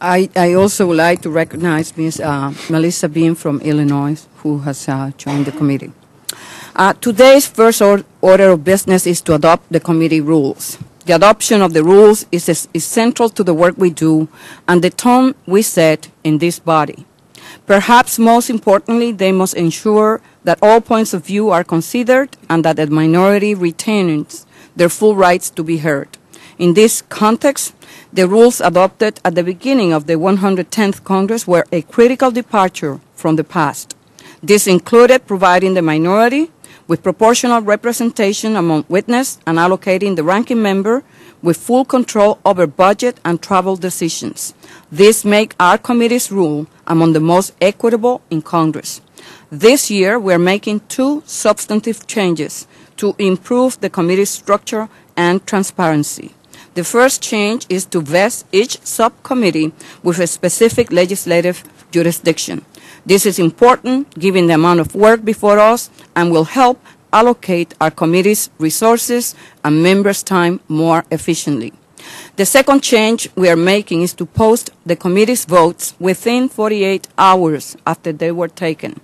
I also would like to recognize Ms. Melissa Beam from Illinois, who has joined the committee. Today's first order of business is to adopt the committee rules. The adoption of the rules is central to the work we do and the tone we set in this body. Perhaps most importantly, they must ensure that all points of view are considered and that the minority retains their full rights to be heard. In this context, the rules adopted at the beginning of the 110th Congress were a critical departure from the past. This included providing the minority with proportional representation among witnesses and allocating the ranking member with full control over budget and travel decisions. This makes our committee's rule among the most equitable in Congress. This year, we are making two substantive changes to improve the committee's structure and transparency. The first change is to vest each subcommittee with a specific legislative jurisdiction. This is important given the amount of work before us and will help allocate our committee's resources and members' time more efficiently. The second change we are making is to post the committee's votes within 48 hours after they were taken.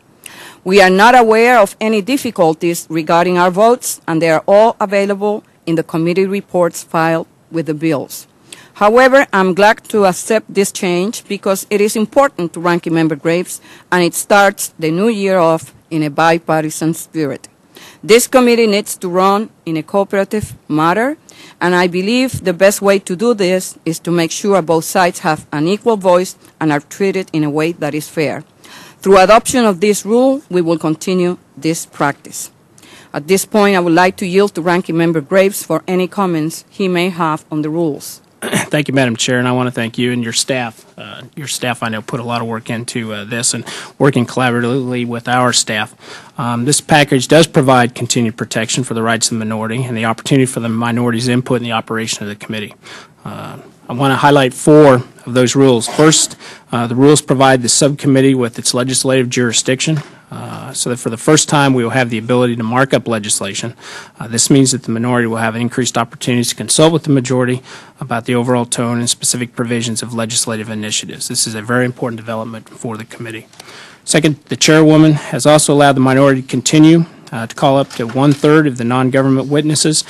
We are not aware of any difficulties regarding our votes, and they are all available in the committee reports filed with the bills. However, I'm glad to accept this change because it is important to Ranking Member Graves, and it starts the new year off in a bipartisan spirit. This committee needs to run in a cooperative manner, and I believe the best way to do this is to make sure both sides have an equal voice and are treated in a way that is fair. Through adoption of this rule, we will continue this practice. At this point, I would like to yield to Ranking Member Graves for any comments he may have on the rules. Thank you, Madam Chair, and I want to thank you and your staff. Your staff, I know, put a lot of work into this and working collaboratively with our staff. This package does provide continued protection for the rights of the minority and the opportunity for the minority's input in the operation of the committee. I want to highlight four of those rules. First, the rules provide the subcommittee with its legislative jurisdiction. So that for the first time we will have the ability to mark up legislation. This means that the minority will have increased opportunities to consult with the majority about the overall tone and specific provisions of legislative initiatives. This is a very important development for the committee. Second, the chairwoman has also allowed the minority to continue to call up to 1/3 of the non-government witnesses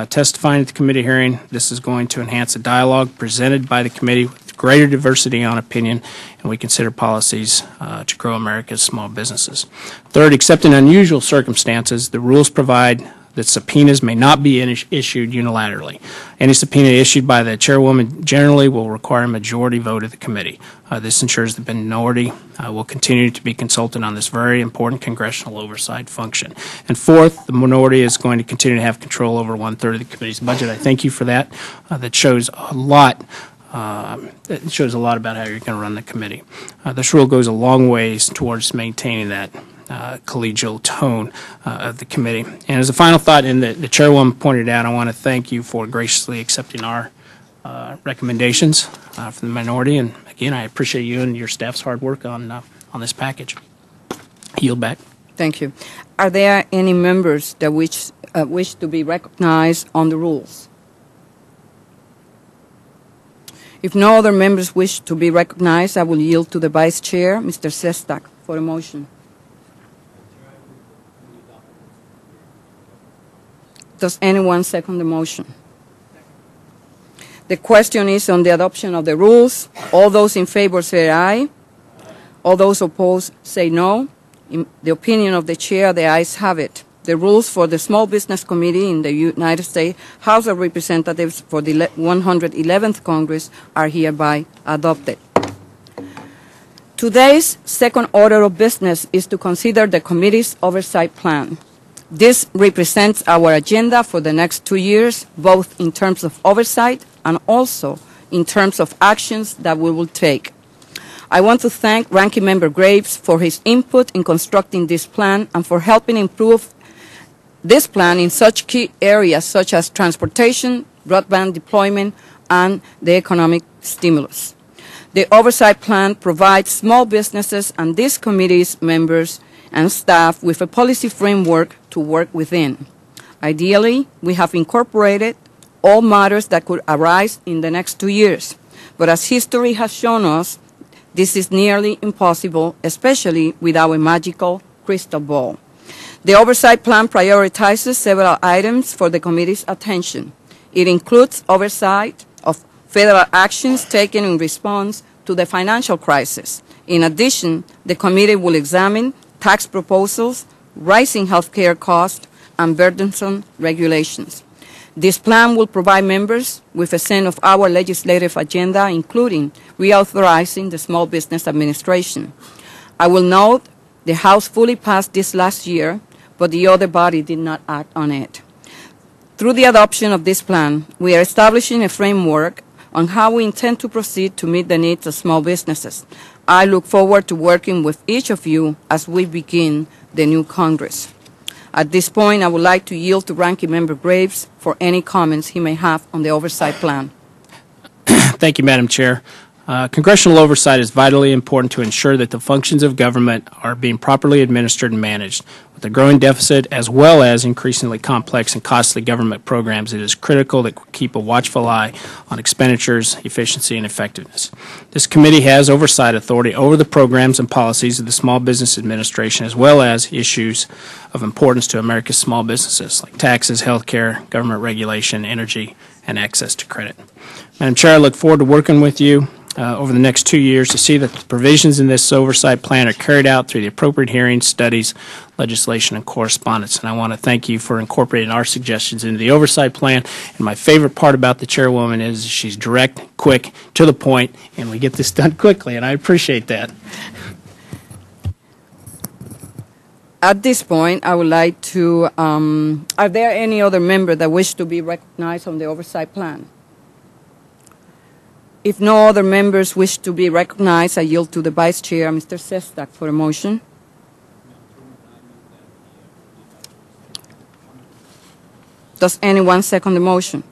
testifying at the committee hearing. This is going to enhance the dialogue presented by the committee with greater diversity on opinion, and we consider policies to grow America's small businesses. Third, except in unusual circumstances, the rules provide that subpoenas may not be issued unilaterally. Any subpoena issued by the chairwoman generally will require a majority vote of the committee. This ensures the minority will continue to be consulted on this very important congressional oversight function. And fourth, the minority is going to continue to have control over 1/3 of the committee's budget. I thank you for that. That shows a lot. It shows a lot about how you're going to run the committee. This rule goes a long ways towards maintaining that collegial tone of the committee. And as a final thought, and the chairwoman pointed out, I want to thank you for graciously accepting our recommendations for the minority. And again, I appreciate you and your staff's hard work on this package. Yield back. Thank you. Are there any members that wish to be recognized on the rules? If no other members wish to be recognized, I will yield to the Vice Chair, Mr. Sestak, for a motion. Does anyone second the motion? The question is on the adoption of the rules. All those in favor say aye. All those opposed say no. In the opinion of the Chair, the ayes have it. The rules for the Small Business Committee in the United States House of Representatives for the 111th Congress are hereby adopted. Today's second order of business is to consider the committee's oversight plan. This represents our agenda for the next 2 years, both in terms of oversight and also in terms of actions that we will take. I want to thank Ranking Member Graves for his input in constructing this plan and for helping improve this plan in such key areas such as transportation, broadband deployment, and the economic stimulus. The oversight plan provides small businesses and this committee's members and staff with a policy framework to work within. Ideally, we have incorporated all matters that could arise in the next 2 years. But as history has shown us, this is nearly impossible, especially without a magical crystal ball. The oversight plan prioritizes several items for the committee's attention. It includes oversight of federal actions taken in response to the financial crisis. In addition, the committee will examine tax proposals, rising health care costs, and burdensome regulations. This plan will provide members with a sense of our legislative agenda, including reauthorizing the Small Business Administration. I will note the House fully passed this last year, but the other body did not act on it. Through the adoption of this plan, we are establishing a framework on how we intend to proceed to meet the needs of small businesses. I look forward to working with each of you as we begin the new Congress. At this point, I would like to yield to Ranking Member Graves for any comments he may have on the oversight plan. Thank you, Madam Chair. Congressional oversight is vitally important to ensure that the functions of government are being properly administered and managed. With a growing deficit as well as increasingly complex and costly government programs, it is critical that we keep a watchful eye on expenditures, efficiency, and effectiveness. This committee has oversight authority over the programs and policies of the Small Business Administration as well as issues of importance to America's small businesses like taxes, health care, government regulation, energy, and access to credit. Madam Chair, I look forward to working with you over the next 2 years to see that the provisions in this oversight plan are carried out through the appropriate hearings, studies, legislation, and correspondence. And I want to thank you for incorporating our suggestions into the oversight plan. And my favorite part about the chairwoman is she's direct, quick, to the point, and we get this done quickly, and I appreciate that. At this point, I would like to, are there any other members that wish to be recognized on the oversight plan? If no other members wish to be recognized, I yield to the Vice Chair, Mr. Sestak, for a motion. Does anyone second the motion?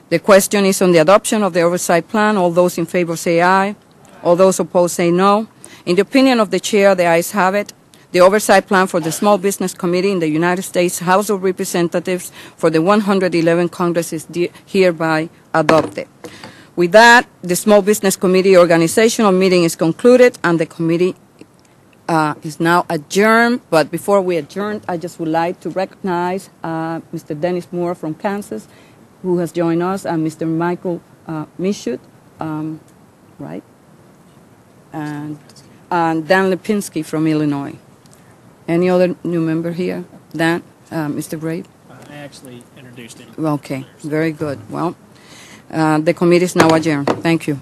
The question is on the adoption of the oversight plan. All those in favor say aye. All those opposed say no. In the opinion of the Chair, the ayes have it. The oversight plan for the Small Business Committee in the United States House of Representatives for the 111th Congress is hereby adopted. With that, the Small Business Committee organizational meeting is concluded and the committee is now adjourned. But before we adjourn, I just would like to recognize Mr. Dennis Moore from Kansas, who has joined us, and Mr. Michael Michaud, right? And Dan Lipinski from Illinois. Any other new member here? Dan, Mr. Gray? I actually introduced him. Okay, very good. Well, the committee is now adjourned. Thank you.